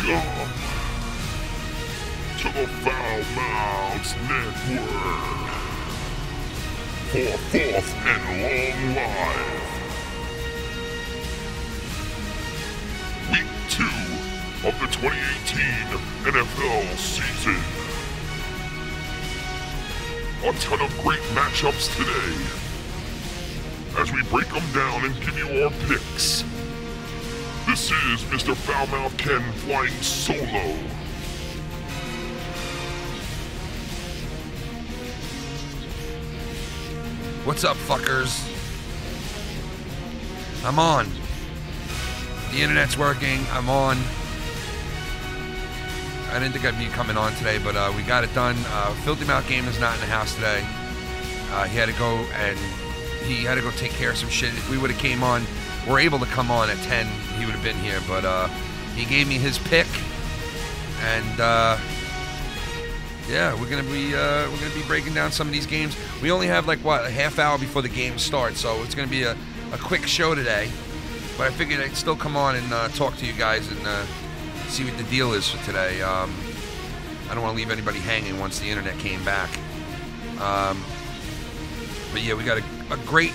Welcome to the Foul Mouths Network for fourth and long live. Week 2 of the 2018 NFL season. A ton of great matchups today as we break them down and give you our picks. This is Mr. Foulmouth Ken flying solo. What's up, fuckers? I'm on. The internet's working. I'm on. I didn't think I'd be coming on today, but we got it done. Filthy Mouth Game is not in the house today. He had to go take care of some shit. If we would have came on, we're able to come on at 10, he would have been here, but he gave me his pick, and yeah, we're gonna be breaking down some of these games. We only have like a half hour before the game starts, so it's gonna be a quick show today. But I figured I'd still come on and talk to you guys and see what the deal is for today. I don't want to leave anybody hanging once the internet came back. But yeah, we got a great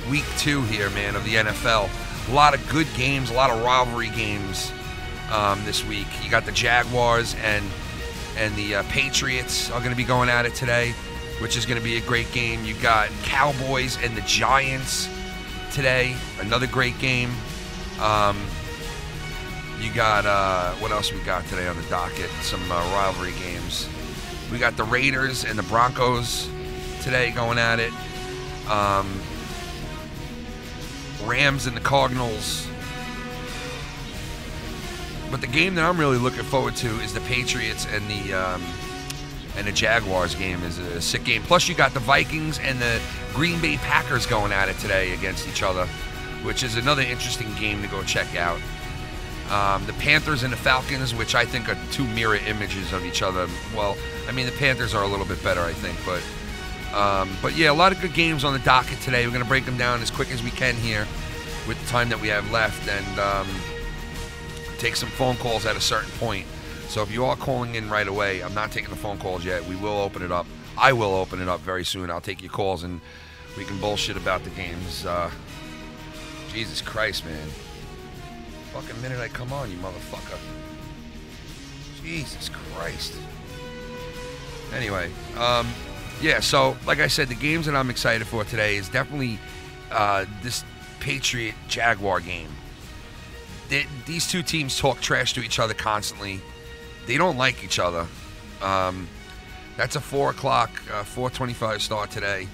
week 2 here, man, of the NFL. A lot of good games, a lot of rivalry games this week. You got the Jaguars and the Patriots are going to be going at it today, which is going to be a great game. You got Cowboys and the Giants today, another great game. You got, what else we got today on the docket? Some rivalry games. We got the Raiders and the Broncos today going at it. Rams and the Cardinals. But the game that I'm really looking forward to is the Patriots and the Jaguars game. Is a sick game. Plus you got the Vikings and the Green Bay Packers going at it today against each other, which is another interesting game to go check out. The Panthers and the Falcons, which I think are two mirror images of each other. Well, I mean, the Panthers are a little bit better, I think, but yeah, a lot of good games on the docket today. We're going to break them down as quick as we can here with the time that we have left, and take some phone calls at a certain point. So if you are calling in right away, I'm not taking the phone calls yet. We will open it up. I will open it up very soon. I'll take your calls and we can bullshit about the games. Jesus Christ, man. Fucking minute I come on, you motherfucker. Jesus Christ. Anyway, yeah, so like I said, the games that I'm excited for today is definitely this Patriot-Jaguar game. These two teams talk trash to each other constantly. They don't like each other. That's a 4 o'clock, 4:25 start today.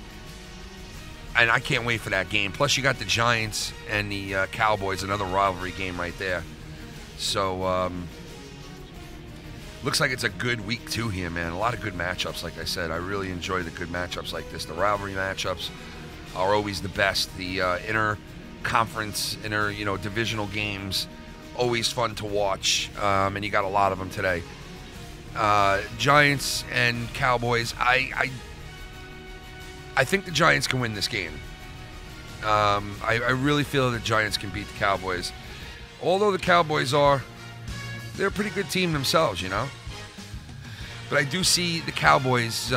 And I can't wait for that game. Plus, you got the Giants and the Cowboys, another rivalry game right there. So, looks like it's a good week 2 here, man. A lot of good matchups, like I said. I really enjoy the good matchups like this. The rivalry matchups are always the best. The inter-conference, divisional games, always fun to watch. And you got a lot of them today. Giants and Cowboys, I think the Giants can win this game. I really feel the Giants can beat the Cowboys. Although the Cowboys they're a pretty good team themselves, you know. But I do see the Cowboys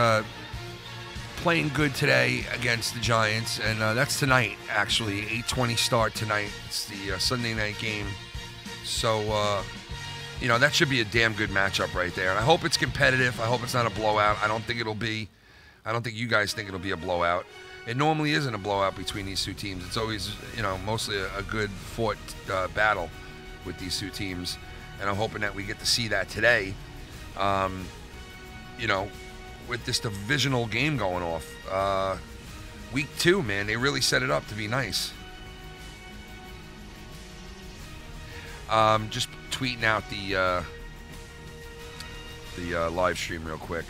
playing good today against the Giants. And that's tonight, actually. 8:20 start tonight. It's the Sunday night game. So, that should be a damn good matchup right there. And I hope it's competitive. I hope it's not a blowout. I don't think it'll be. I don't think you guys think it'll be a blowout. It normally isn't a blowout between these two teams. It's always, mostly a good fought battle with these two teams. And I'm hoping that we get to see that today, with this divisional game going off. Week 2, man, they really set it up to be nice. Just tweeting out the live stream real quick.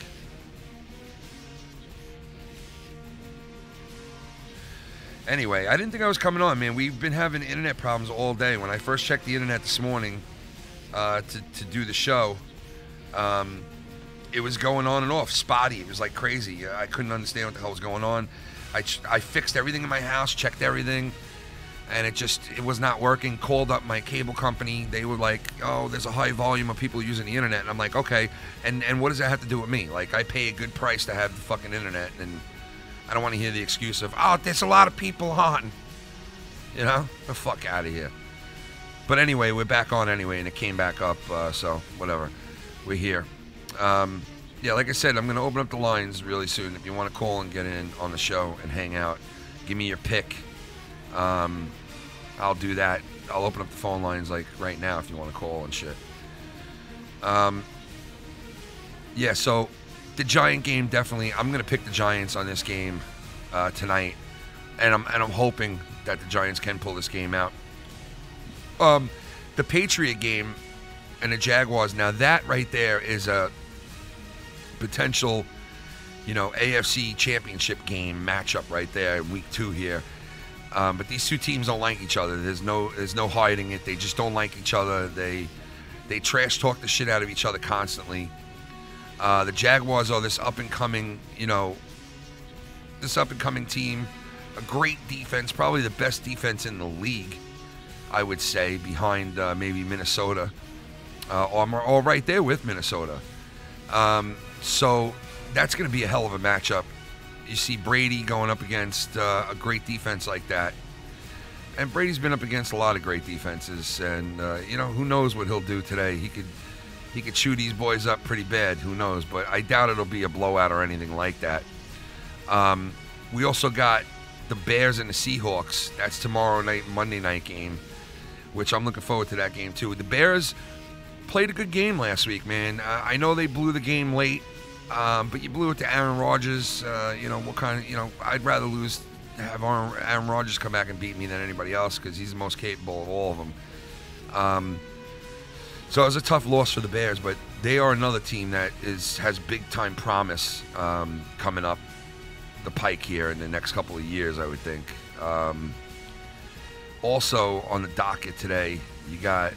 Anyway, I didn't think I was coming on, man. We've been having internet problems all day. When I first checked the internet this morning to do the show, it was going on and off, spotty. It was like crazy. I couldn't understand what the hell was going on. I fixed everything in my house, checked everything. and it was not working. Called up my cable company. They were like, oh, there's a high volume of people using the internet. And I'm like, okay, and what does that have to do with me? Like, I pay a good price to have the fucking internet, and I don't want to hear the excuse of, oh, there's a lot of people on. You know, the fuck out of here. But anyway, we're back on anyway, and it came back up, so whatever. We're here. Yeah, like I said, I'm going to open up the lines really soon. If you want to call and get in on the show and hang out, give me your pick. I'll do that. I'll open up the phone lines like right now if you want to call and shit. Yeah, so the Giant game, definitely. I'm going to pick the Giants on this game tonight, and I'm hoping that the Giants can pull this game out. The Patriot game and the Jaguars, now that right there is a potential, AFC championship game matchup right there in Week 2 here. But these two teams don't like each other. There's no hiding it. They just don't like each other. They trash talk the shit out of each other constantly. The Jaguars are this up and coming team, a great defense, probably the best defense in the league, I would say, behind maybe Minnesota, or right there with Minnesota. So that's going to be a hell of a matchup. You see Brady going up against a great defense like that. And Brady's been up against a lot of great defenses, and who knows what he'll do today. He could chew these boys up pretty bad, who knows, but I doubt it'll be a blowout or anything like that. We also got the Bears and the Seahawks. That's tomorrow night, Monday night game, which I'm looking forward to that game too. The Bears played a good game last week, man. I know they blew the game late, but you blew it to Aaron Rodgers. I'd rather have Aaron Rodgers come back and beat me than anybody else, because he's the most capable of all of them. So it was a tough loss for the Bears, but they are another team that has big time promise coming up the pike here in the next couple of years, I would think. Also on the docket today, you got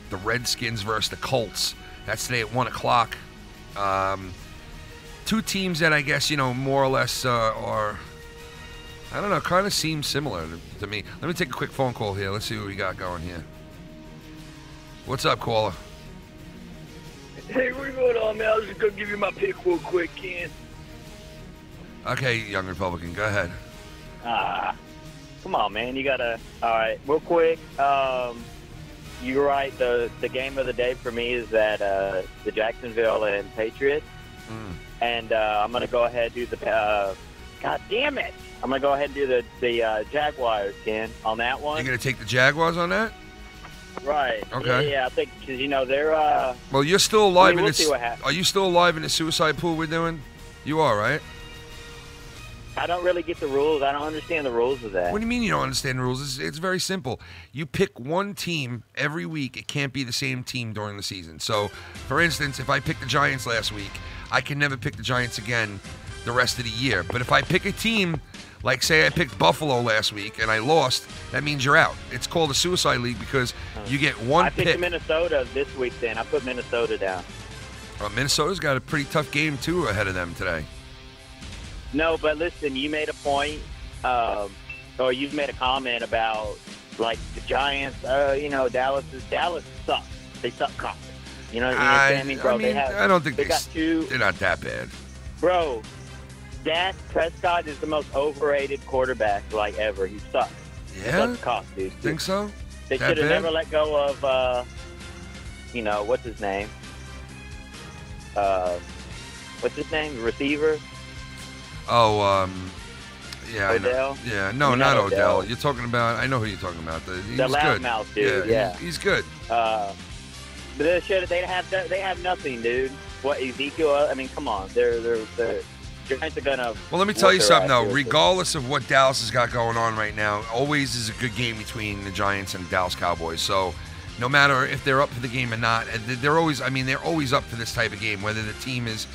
the Redskins versus the Colts. That's today at 1 o'clock. Two teams that I guess, more or less are, I don't know, kind of seem similar to me. Let me take a quick phone call here. Let's see what we got going here. What's up, caller? Hey, what's going on, man? I was just going to give you my pick real quick, Ken. Okay, young Republican, go ahead. Come on, man. You got to... All right, real quick. You're right. The game of the day for me is that the Jacksonville and Patriots. And I'm going to go ahead and do the... God damn it! I'm going to go ahead and do the Jaguars, Ken, on that one. You're going to take the Jaguars on that? Right. Okay. Yeah, I think because they're. Well, you're still alive we'll see what happens. Are you still alive in the suicide pool we're doing? You are, right? I don't really get the rules. I don't understand the rules of that. What do you mean you don't understand the rules? It's very simple. You pick one team every week. It can't be the same team during the season. So, for instance, if I picked the Giants last week, I can never pick the Giants again the rest of the year. But if I pick a team, like say I picked Buffalo last week and I lost, that means you're out. It's called a suicide league because you get one pick. I picked Minnesota this week then. I put Minnesota down. Minnesota's got a pretty tough game, too, ahead of them today. No, but listen, you made a point, or you've made a comment about, like, the Giants, Dallas sucks. They suck cock. You know what I mean, bro? I don't think they're not that bad. Bro, Dak Prescott is the most overrated quarterback, ever. He sucks. Yeah? He sucks cock, dude. Think so? They should have never let go of, what's his name? What's his name? Receiver? Oh, yeah. Odell? Yeah, no, not Odell. You're talking about, I know who you're talking about. He's the loudmouth dude, yeah. He's good. But they have nothing, dude. What, Ezekiel? I mean, come on. They're Giants are gonna. Well, let me tell you something though. Regardless of what Dallas has got going on right now, always is a good game between the Giants and the Dallas Cowboys. So, no matter if they're up for the game or not, they're always up for this type of game. Whether the team is,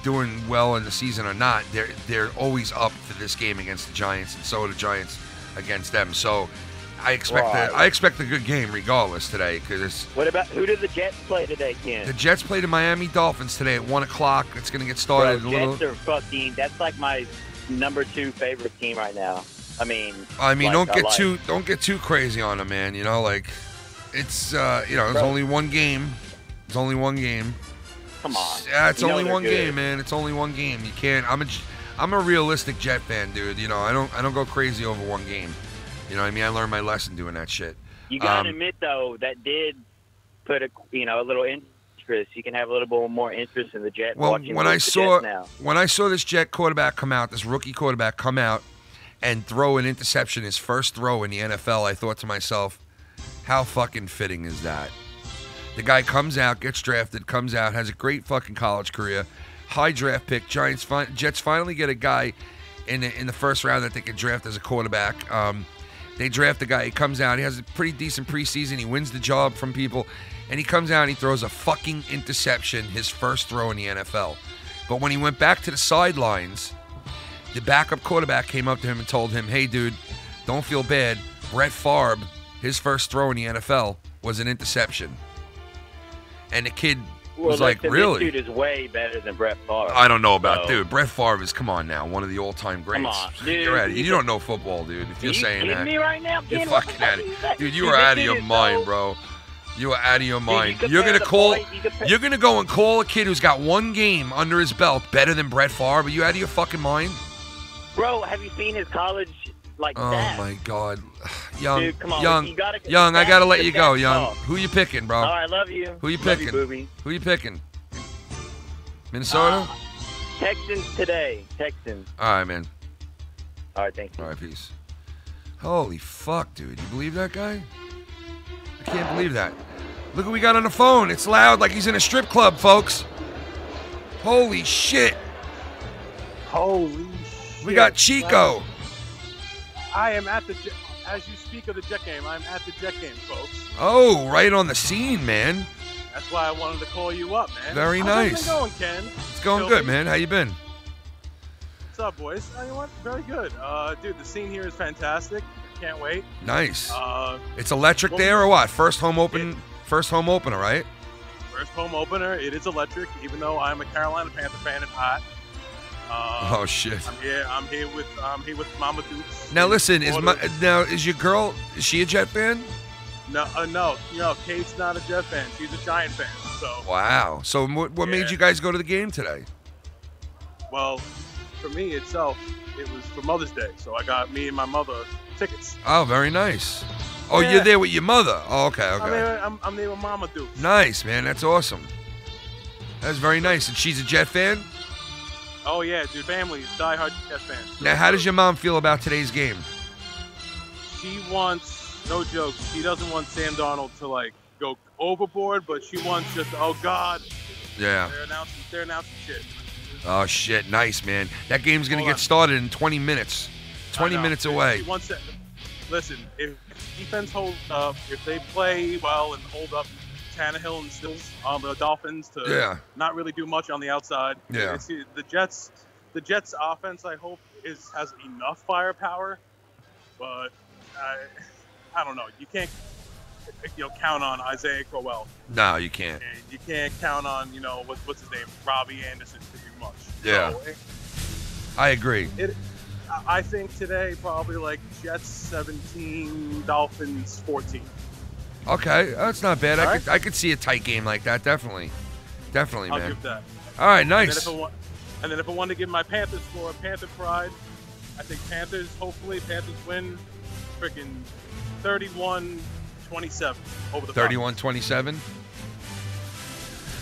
doing well in the season or not, they're always up for this game against the Giants, and so are the Giants against them. So, I expect a good game regardless today. What about who did the Jets play today, Ken? The Jets play the Miami Dolphins today at 1 o'clock. It's going to get started. Bro, Jets are fucking. That's like my number 2 favorite team right now. Like, don't get too crazy on him, man. You know, like it's there's only one game. There's only one game. Come on. Yeah, it's only one game, man. It's only one game. You can't. I'm a realistic Jet fan, dude. You know, I don't go crazy over one game. You know what I mean? I learned my lesson doing that shit. You gotta admit though, that did put a little interest. You can have a little bit more interest in the Jet. Well, watching when I saw this Jet quarterback come out, this rookie quarterback come out and throw an interception, his first throw in the NFL, I thought to myself, how fucking fitting is that? The guy comes out, gets drafted, comes out, has a great fucking college career, high draft pick. Jets finally get a guy in the first round that they can draft as a quarterback. They draft a guy. He comes out. He has a pretty decent preseason. He wins the job from people. And he comes out and he throws a fucking interception, his first throw in the NFL. But when he went back to the sidelines, the backup quarterback came up to him and told him, hey, dude, don't feel bad. Brett Favre, his first throw in the NFL was an interception. And the kid was like, really? This dude is way better than Brett Favre. I don't know about, dude. Brett Favre is, come on now, one of the all-time greats. Come on, dude. You're out of, you don't know football, dude. If you're saying that. Me right now, you're fucking out of, dude, you are out of your mind, bro. You are out of your mind. You're gonna go and call a kid who's got one game under his belt better than Brett Favre? Are you out of your fucking mind? Bro, have you seen his college oh stats? my God, Young, dude, come on, Young, I gotta let you go, Young. Who you picking, bro? All right, I love you. Who you picking? Who you picking? Minnesota? Texans today. Texans. All right, man. All right, thank you. All right, peace. Holy fuck, dude. You believe that guy? I can't believe that. Look what we got on the phone. It's loud like he's in a strip club, folks. Holy shit. Holy shit. We got Chico. I am at as you speak of the Jet game, I'm at the Jet game, folks. Oh, right on the scene, man. That's why I wanted to call you up, man. Very nice. How's it going, Ken? It's going good, man. How you been? What's up, boys? You know what? Very good. Dude, the scene here is fantastic. Can't wait. Nice. It's electric there or what? First home opener, right? First home opener. It is electric, even though I'm a Carolina Panther fan and hot. Oh shit! I'm here with Mama Dukes. Now listen, is your girl? Is she a Jet fan? No. Kate's not a Jet fan. She's a Giant fan. So. Wow. So what made you guys go to the game today? Well, for me itself, it was for Mother's Day, so I got me and my mother tickets. Oh, very nice. Oh, yeah. You're there with your mother. Oh, okay. I'm there with Mama Dukes. Nice, man. That's awesome. That's very nice. And she's a Jet fan? Oh, yeah, dude. Family, diehard Jet fan. Now, how does your mom feel about today's game? She wants, no joke, she doesn't want Sam Darnold to, go overboard, but she wants just, oh, God. Yeah. They're announcing shit. Oh, shit. Nice, man. That game's going to get started in 20 minutes. 20 minutes away. She wants to, listen, if defense holds up, if they play well and hold up Tannehill and Stills on the Dolphins to not really do much on the outside. Yeah. The Jets offense, I hope, has enough firepower, but I don't know. You can't count on Isaiah Crowell. No, you can't. And you can't count on what's his name, Robbie Anderson, to do much. Yeah. So, I agree. I think today probably Jets 17, Dolphins 14. Okay, that's not bad. Right? I could see a tight game like that. Definitely, man. I'll give that. All right, nice. And then if I wanted to give my Panthers score, Panther pride, I think hopefully Panthers win freaking 31-27 over the 31-27?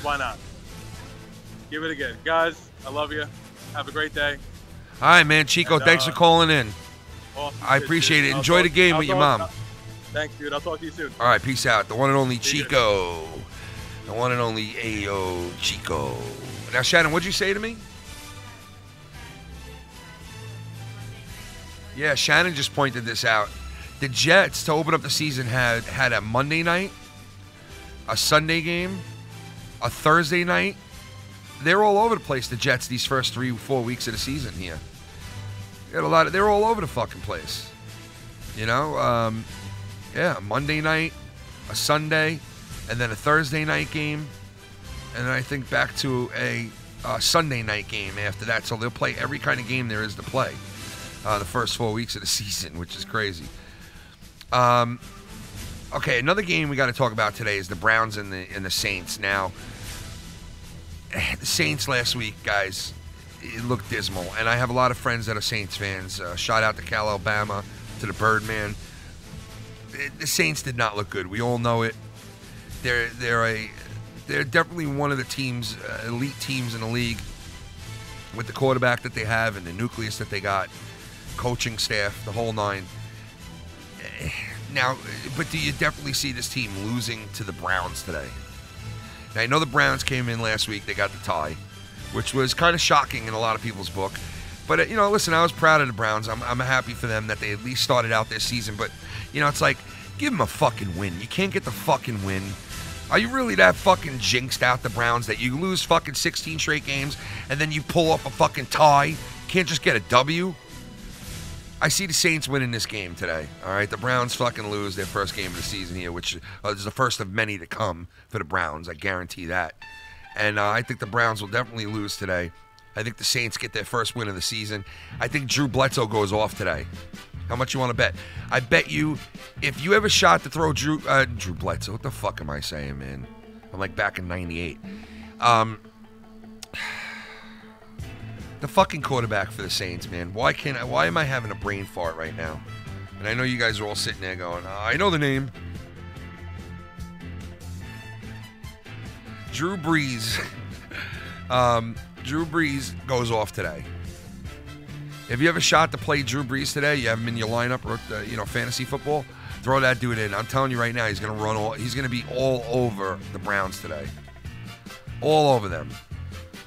Why not? Give it again. Guys, I love you. Have a great day. All right, man. Chico, thanks for calling in. Awesome. I appreciate it. Enjoy the game with your mom. Thanks, dude. I'll talk to you soon. All right, peace out. The one and only Chico. The one and only Ayo Chico. Now, Shannon, what'd you say to me? Yeah, Shannon just pointed this out. The Jets, to open up the season, had a Monday night, a Sunday game, a Thursday night. They're all over the place, the Jets, these first 3-4 weeks of the season here. They're all over the fucking place. Yeah, Monday night, a Sunday, and then a Thursday night game, and then I think back to a Sunday night game after that. So they'll play every kind of game there is to play. the first 4 weeks of the season, which is crazy. Okay, another game we got to talk about today is the Browns and the Saints. Now, the Saints last week, guys, it looked dismal, and I have a lot of friends that are Saints fans. Shout out to Cal, Alabama, to the Birdman. The Saints did not look good. We all know it. They're definitely one of the teams, elite teams in the league, with the quarterback that they have and the nucleus that they got, coaching staff, the whole nine. Now, but do you definitely see this team losing to the Browns today? Now, I know the Browns came in last week. They got the tie, which was kind of shocking in a lot of people's book. But, listen, I was proud of the Browns. I'm happy for them that they at least started out their season. But, it's like, give them a fucking win. You can't get the fucking win. Are you really that fucking jinxed out, the Browns, that you lose fucking 16 straight games and then you pull off a fucking tie? You can't just get a W? I see the Saints winning this game today, all right? The Browns fucking lose their first game of the season here, which is the first of many to come for the Browns. I guarantee that. And I think the Browns will definitely lose today. I think the Saints get their first win of the season. I think Drew Bledsoe goes off today. How much you want to bet? I bet you, if you have a shot to throw Drew Bledsoe, what the fuck am I saying, man? I'm like back in 98. The fucking quarterback for the Saints, man. Why am I having a brain fart right now? And I know you guys are all sitting there going, I know the name. Drew Brees. Drew Brees goes off today. If you have a shot to play Drew Brees today, you have him in your lineup, or fantasy football, throw that dude in. I'm telling you right now, he's gonna be all over the Browns today. All over them.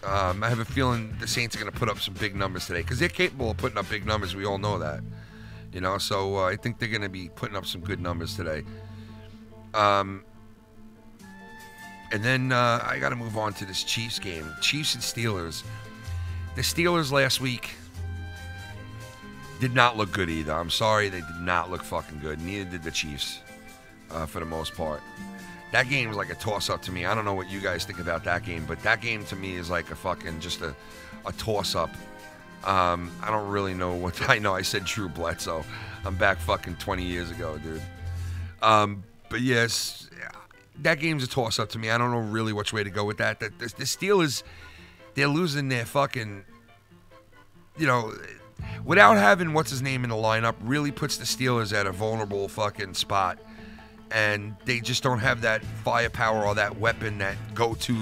I have a feeling the Saints are going to put up some big numbers today because they're capable of putting up big numbers. We all know that, So I think they're going to be putting up some good numbers today. And then I got to move on to this Chiefs game, Chiefs and Steelers. The Steelers last week did not look good either. I'm sorry, they did not look fucking good. Neither did the Chiefs, for the most part. That game was like a toss-up to me. I don't know what you guys think about that game, but that game to me is like a fucking just a toss-up. I don't really know what I know. I said Drew Bledsoe. I'm back fucking 20 years ago, dude. But yes, that game's a toss-up to me. I don't know really which way to go with that. The Steelers, they're losing their fucking, without having what's his name in the lineup, really puts the Steelers at a vulnerable fucking spot. And they just don't have that firepower or that weapon, that go-to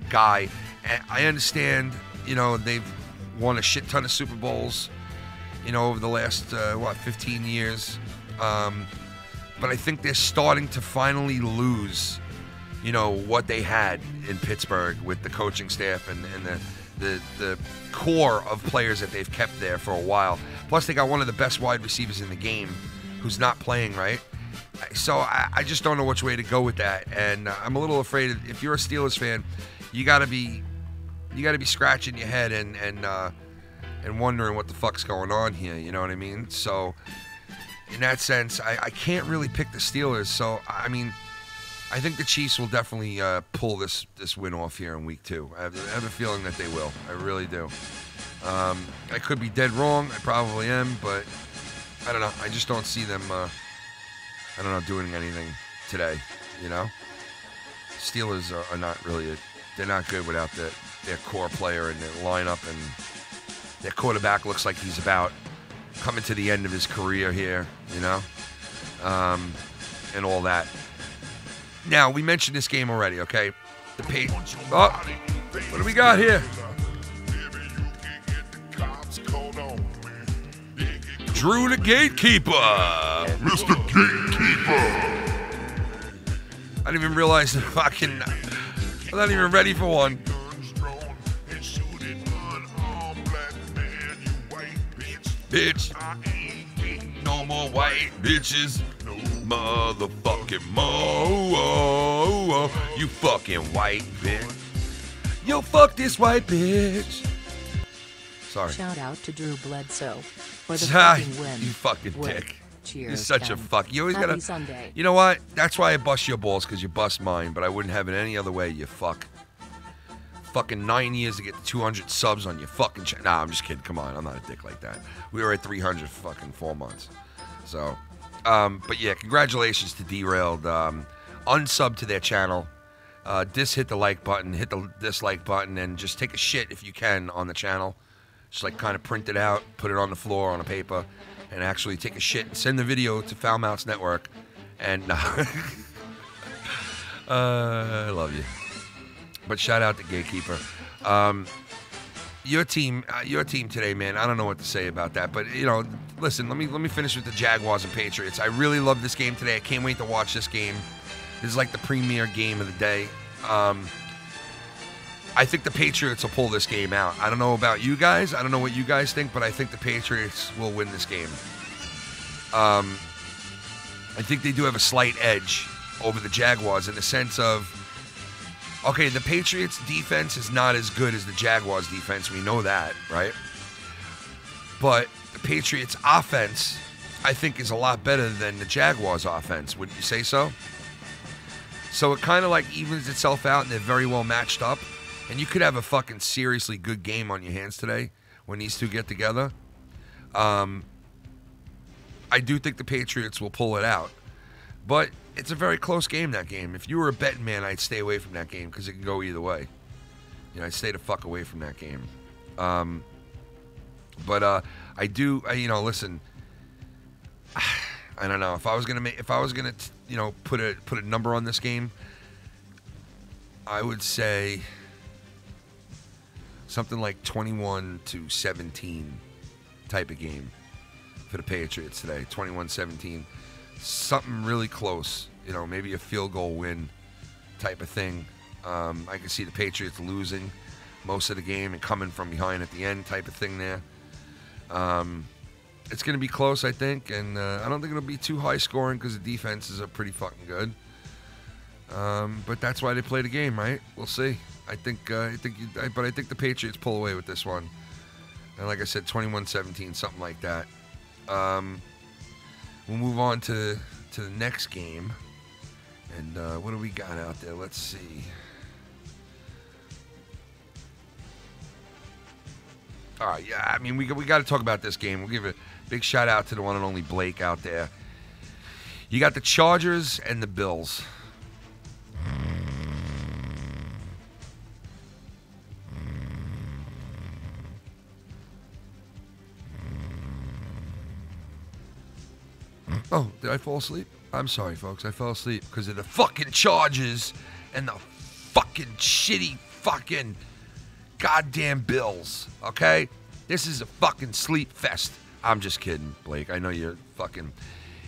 guy. And I understand, they've won a shit ton of Super Bowls, over the last, 15 years. But I think they're starting to finally lose, what they had in Pittsburgh with the coaching staff and the core of players that they've kept there for a while. Plus, they got one of the best wide receivers in the game who's not playing, right? So I just don't know which way to go with that, and I'm a little afraid. If you're a Steelers fan, you gotta be scratching your head and wondering what the fuck's going on here. You know what I mean? So in that sense, I can't really pick the Steelers. So I mean, I think the Chiefs will definitely pull this win off here in Week 2. I have a feeling that they will. I really do. I could be dead wrong. I probably am, but I don't know. I just don't see them. Doing anything today, Steelers are not really, they're not good without their core player in their lineup, and their quarterback looks like he's about coming to the end of his career here, and all that. Now, we mentioned this game already, okay? What do we got here? Drew the Gatekeeper. Mr. Gatekeeper. I didn't even realize that I'm not even ready for one. Bitch, I ain't getting no more white bitches. No motherfucking more. You fucking white bitch. Yo, fuck this white bitch. Sorry. Shout out to Drew Bledsoe for the fucking win. You fucking Win. dick. Cheers. You're such a fuck. You always Happy gotta. Sunday. You know what? That's why I bust your balls, because you bust mine, but I wouldn't have it any other way, you fuck. fucking 9 years to get to 200 subs on your fucking channel. Nah, I'm just kidding. Come on, I'm not a dick like that. We were at 300 for fucking 4 months. So, but yeah, congratulations to Derailed. Unsub to their channel. Hit the like button, hit the dislike button, and just take a shit if you can on the channel. Just like kind of print it out, put it on the floor on a paper, and actually take a shit and send the video to Foul Mouths Network. And I love you. But shout out to Gatekeeper. Your team today, man. I don't know what to say about that, but you know, listen. Let me finish with the Jaguars and Patriots. I really love this game today. I can't wait to watch this game. This is like the premier game of the day. I think the Patriots will pull this game out. I don't know about you guys. I don't know what you guys think, but I think the Patriots will win this game. I think they do have a slight edge over the Jaguars in the sense of, okay, the Patriots' defense is not as good as the Jaguars' defense. We know that, right? But the Patriots' offense, I think, is a lot better than the Jaguars' offense. Wouldn't you say so? So it kind of like evens itself out, and they're very well matched up. And you could have a fucking seriously good game on your hands today when these two get together. I do think the Patriots will pull it out. But it's a very close game, that game. If you were a betting man, I'd stay away from that game because it can go either way. You know, I'd stay the fuck away from that game. But I do, you know, listen, I don't know. If I was gonna you know, put a number on this game, I would say something like 21-17 type of game for the Patriots today. 21-17. Something really close. You know, maybe a field goal win type of thing. I can see the Patriots losing most of the game and coming from behind at the end type of thing there. It's going to be close, I think, and I don't think it'll be too high scoring because the defenses are pretty fucking good. But that's why they play the game, right? We'll see. I think the Patriots pull away with this one. And like I said, 21-17, something like that. We'll move on to the next game. And what do we got out there? Let's see. All right, yeah, I mean, we got to talk about this game. We'll give a big shout out to the one and only Blake out there. You got the Chargers and the Bills. Oh, did I fall asleep? I'm sorry, folks. I fell asleep because of the fucking Chargers and the fucking shitty fucking goddamn Bills, okay? This is a fucking sleep fest. I'm just kidding, Blake. I know you're fucking...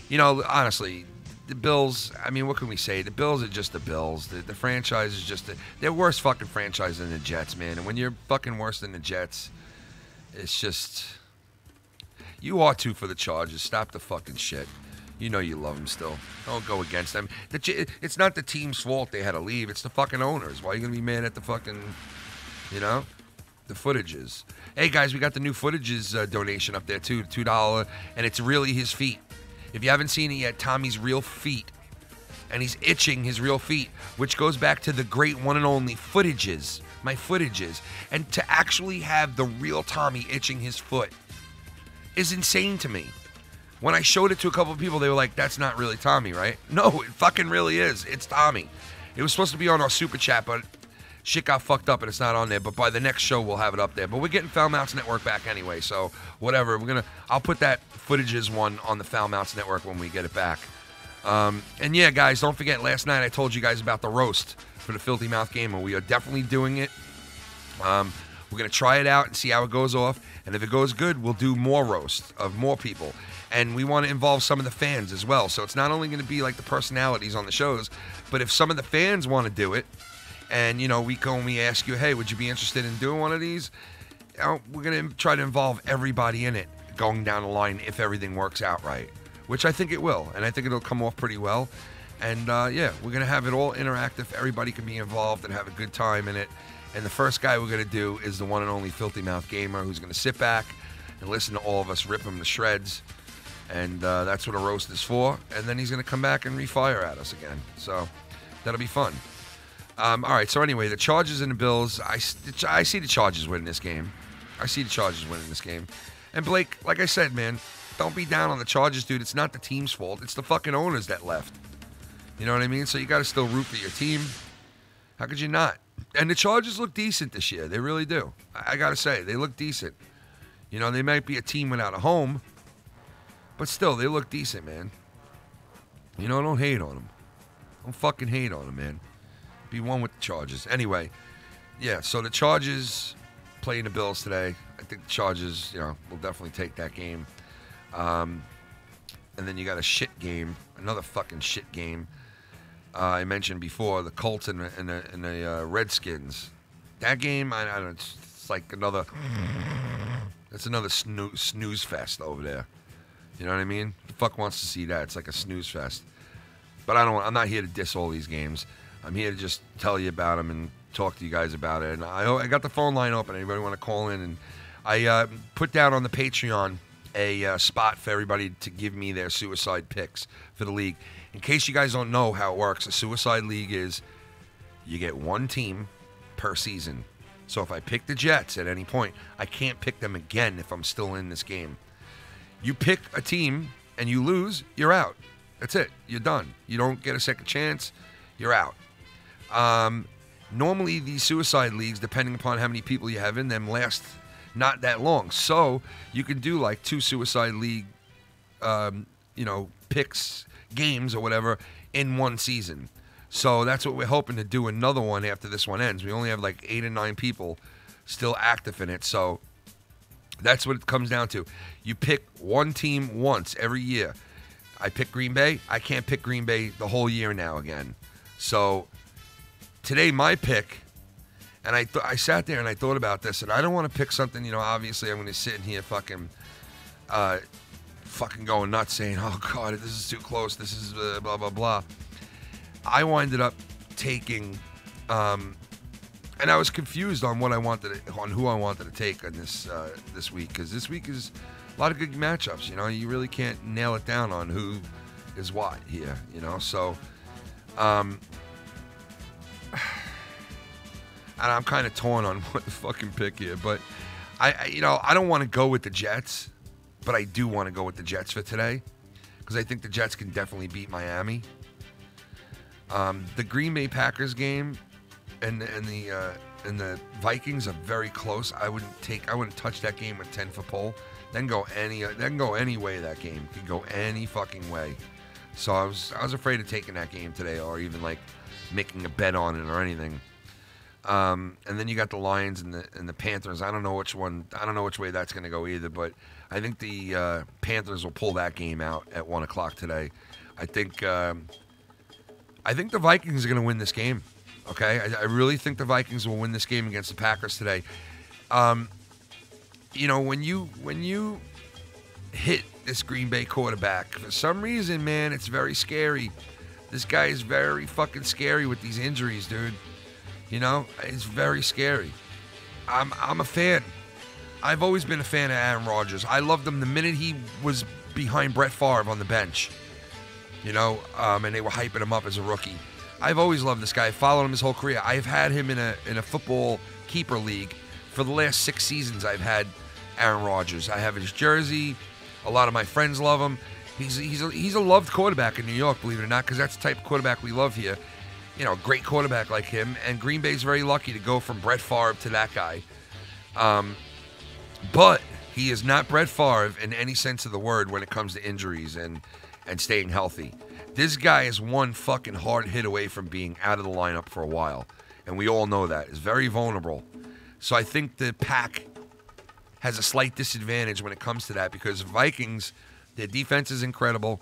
You know, honestly, the Bills, I mean, what can we say? The Bills are just the Bills. The franchise is just... They're worse fucking franchise than the Jets, man. And when you're fucking worse than the Jets, it's just... You ought to for the Chargers. Stop the fucking shit. You know you love them still. Don't go against them. It's not the team's fault they had to leave. It's the fucking owners. Why are you going to be mad at the fucking, you know, the footages? Hey, guys, we got the new footages donation up there, too. $2. And it's really his feet. If you haven't seen it yet, Tommy's real feet. And he's itching his real feet, which goes back to the great one and only footages. My footages. And to actually have the real Tommy itching his foot is insane to me. When I showed it to a couple of people, they were like, that's not really Tommy, right? No, it fucking really is. It's Tommy. It was supposed to be on our super chat, but shit got fucked up and it's not on there. But by the next show, we'll have it up there. But we're getting Foul Mouths Network back anyway, so whatever. I'll put that footages one on the Foul Mouths Network when we get it back. And yeah, guys, don't forget, last night I told you guys about the roast for the Filthy Mouth Gamer. We are definitely doing it. We're going to try it out and see how it goes off. And if it goes good, we'll do more roast of more people. And we want to involve some of the fans as well. So it's not only going to be like the personalities on the shows, but if some of the fans want to do it, and, you know, we ask you, hey, would you be interested in doing one of these? You know, we're going to try to involve everybody in it going down the line if everything works out right, which I think it will. And I think it'll come off pretty well. And, yeah, we're going to have it all interactive. Everybody can be involved and have a good time in it. And the first guy we're going to do is the one and only Filthy Mouth Gamer, who's going to sit back and listen to all of us rip him to shreds. And that's what a roast is for. And then he's going to come back and refire at us again. So that'll be fun. All right, so anyway, the Chargers and the Bills, I see the Chargers winning this game. And Blake, like I said, man, don't be down on the Chargers, dude. It's not the team's fault. It's the fucking owners that left. You know what I mean? So you got to still root for your team. How could you not? And the Chargers look decent this year. They really do. I got to say, they look decent. You know, they might be a team without a home, but still, they look decent, man. You know, don't hate on them. Don't fucking hate on them, man. Be one with the Chargers. Anyway, yeah, so the Chargers playing the Bills today. I think the Chargers, you know, will definitely take that game. And then you got a shit game, another fucking shit game. I mentioned before, the Colts and the Redskins. That game, I don't know, it's like another snooze fest over there. You know what I mean? The fuck wants to see that? It's like a snooze fest. But I'm not here to diss all these games. I'm here to just tell you about them and talk to you guys about it. And I got the phone line open. Anybody want to call in? And I put down on the Patreon a spot for everybody to give me their suicide picks for the league. In case you guys don't know how it works, a suicide league is you get one team per season. So if I pick the Jets at any point, I can't pick them again if I'm still in this game. You pick a team and you lose, you're out. That's it. You're done. You don't get a second chance. You're out. Normally, these suicide leagues, depending upon how many people you have in them, last not that long. So you can do like 2 suicide league, picks, games or whatever in one season. So that's what we're hoping to do, another one after this one ends. We only have like 8 or 9 people still active in it. So that's what it comes down to. You pick one team once every year. I pick Green Bay. I can't pick Green Bay the whole year now again. So today my pick, and I sat there and I thought about this, and I don't want to pick something, obviously I'm going to sit in here fucking going nuts saying, oh God, this is too close, this is blah, blah, blah. I winded up taking, and I was confused on who I wanted to take on this week, because this week is a lot of good matchups. You really can't nail it down on who is what here. So, and I'm kind of torn on what to fucking pick here, but I don't want to go with the Jets, but I do want to go with the Jets for today, because I think the Jets can definitely beat Miami. The Green Bay Packers game and the Vikings are very close. I wouldn't touch that game with 10-foot pole. Then go any way. That game could go any fucking way. So I was afraid of taking that game today, or even like making a bet on it or anything. And then you got the Lions and the Panthers. I don't know which way that's going to go either, but I think the Panthers will pull that game out at 1:00 today. I think the Vikings are going to win this game. Okay, I really think the Vikings will win this game against the Packers today. When you hit this Green Bay quarterback, for some reason, man, it's very scary. This guy is very fucking scary with these injuries, dude. It's very scary. I'm a fan. I've always been a fan of Aaron Rodgers. I loved him the minute he was behind Brett Favre on the bench. And they were hyping him up as a rookie. I've always loved this guy. I followed him his whole career. I've had him in a football keeper league for the last 6 seasons. I've had Aaron Rodgers. I have his jersey. A lot of my friends love him. He's a loved quarterback in New York, believe it or not, because that's the type of quarterback we love here. A great quarterback like him. And Green Bay's very lucky to go from Brett Favre to that guy. But he is not Brett Favre in any sense of the word when it comes to injuries and staying healthy. This guy is one fucking hard hit away from being out of the lineup for a while. And we all know that. He's very vulnerable. So I think the Pack has a slight disadvantage when it comes to that, because Vikings, their defense is incredible.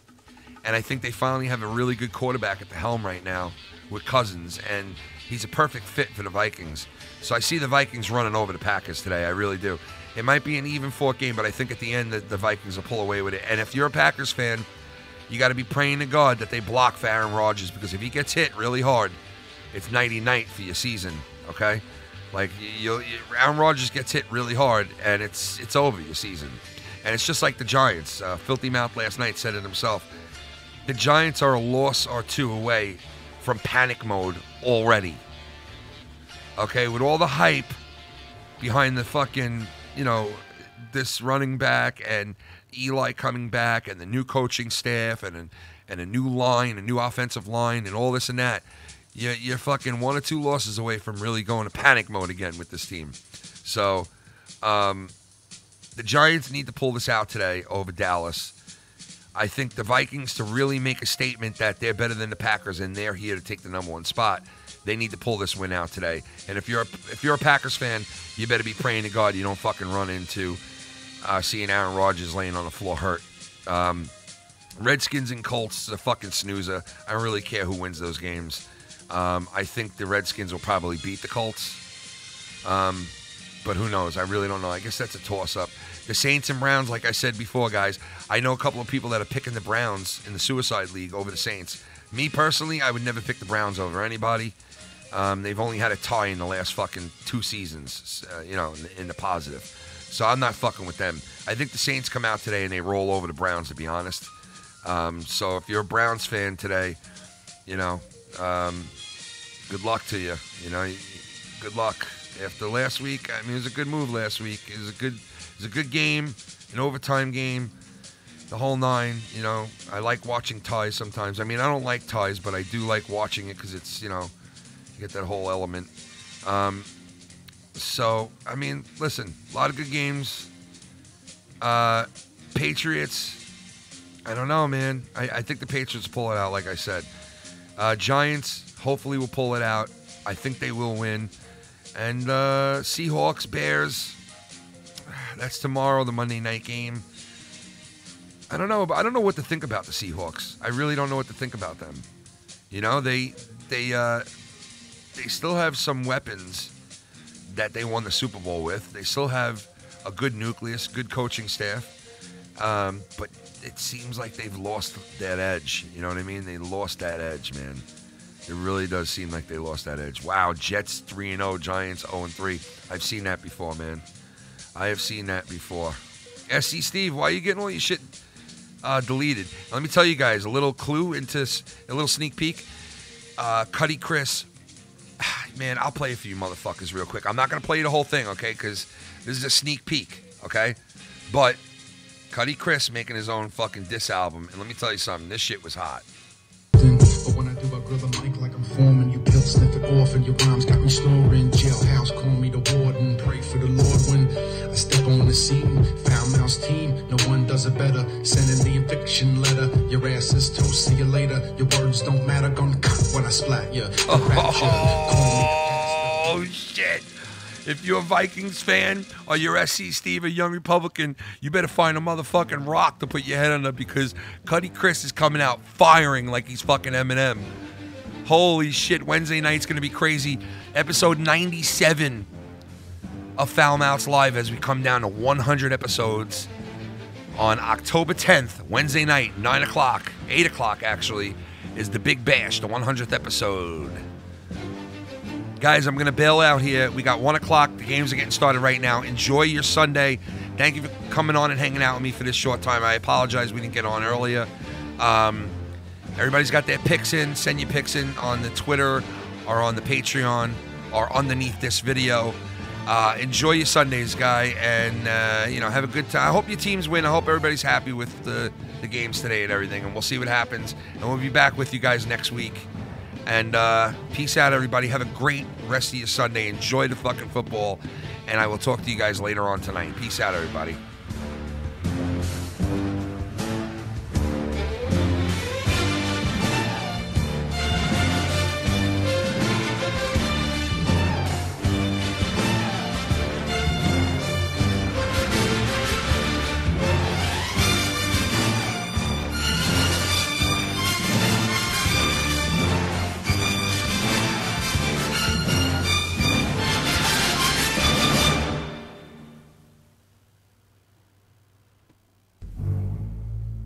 And I think they finally have a really good quarterback at the helm right now with Cousins. And he's a perfect fit for the Vikings. So I see the Vikings running over the Packers today. I really do. It might be an even fought game, but I think at the end the Vikings will pull away with it. And if you're a Packers fan, you got to be praying to God that they block for Aaron Rodgers, because if he gets hit really hard, it's nighty-night for your season, okay? Like, Aaron Rodgers gets hit really hard, and it's over your season. And it's just like the Giants. Filthy Mouth last night said it himself. The Giants are a loss or 2 away from panic mode already. Okay, with all the hype behind the fucking, this running back and Eli coming back and the new coaching staff and a new line, a new offensive line and all this and that, you're fucking 1 or 2 losses away from really going to panic mode again with this team. So the Giants need to pull this out today over Dallas. I think the Vikings, to really make a statement that they're better than the Packers and they're here to take the number 1 spot, they need to pull this win out today. And if you're a Packers fan, you better be praying to God you don't fucking run into seeing Aaron Rodgers laying on the floor hurt. Redskins and Colts is a fucking snoozer. I don't really care who wins those games. I think the Redskins will probably beat the Colts. But who knows? I really don't know. I guess that's a toss-up. The Saints and Browns, like I said before, guys, I know a couple of people that are picking the Browns in the Suicide League over the Saints. Me, personally, I would never pick the Browns over anybody. They've only had a tie in the last fucking 2 seasons, in the positive. So I'm not fucking with them. I think the Saints come out today and they roll over the Browns, to be honest. So if you're a Browns fan today, good luck to you. Good luck. After last week, I mean, it was a good move last week. It was a good game, an overtime game, the whole 9. I like watching ties sometimes. I mean, I don't like ties, but I do like watching it because it's, you get that whole element. So, I mean, listen, a lot of good games. Patriots, I don't know, man. I think the Patriots pull it out, like I said. Giants, hopefully will pull it out. I think they will win. And Seahawks, Bears, that's tomorrow, the Monday night game. I don't know what to think about the Seahawks. I really don't know what to think about them. They still have some weapons that they won the Super Bowl with. They still have a good nucleus, good coaching staff. But it seems like they've lost that edge. You know what I mean? They lost that edge, man. It really does seem like they lost that edge. Wow, Jets 3-0, Giants 0-3. I've seen that before, man. I have seen that before. SC Steve, why are you getting all your shit deleted? Let me tell you guys a little clue into a little sneak peek. Cuddy Chris, man, I'll play it for you motherfuckers real quick. I'm not going to play you the whole thing, okay, because this is a sneak peek, okay? But Cuddy Chris making his own fucking diss album, and let me tell you something, this shit was hot. But when I do, I grill the mic like I'm foreman. You pill sniff it off, and your rhymes got me snoring. Jailhouse, call me the warden. Pray for the Lord when I step on the scene. Foul mouse team, no one does it better. Sending the eviction letter. Your ass is toast, see you later. Your words don't matter, gonna cut when I splat ya. Oh shit! If you're a Vikings fan or you're SC Steve, a young Republican, you better find a motherfucking rock to put your head under because Cuddy Chris is coming out firing like he's fucking Eminem. Holy shit, Wednesday night's going to be crazy. Episode 97 of Foul Mouths Live as we come down to 100 episodes on October 10th, Wednesday night, 9 o'clock, 8 o'clock actually, is the Big Bash, the 100th episode. Guys, I'm going to bail out here. We got 1 o'clock. The games are getting started right now. Enjoy your Sunday. Thank you for coming on and hanging out with me for this short time. I apologize we didn't get on earlier. Everybody's got their picks in. Send your picks in on the Twitter or on the Patreon or underneath this video. Enjoy your Sundays, guy, and have a good time. I hope your teams win. I hope everybody's happy with the games today and everything, and we'll see what happens. And we'll be back with you guys next week. And peace out, everybody. Have a great rest of your Sunday. Enjoy the fucking football. And I will talk to you guys later on tonight. Peace out, everybody.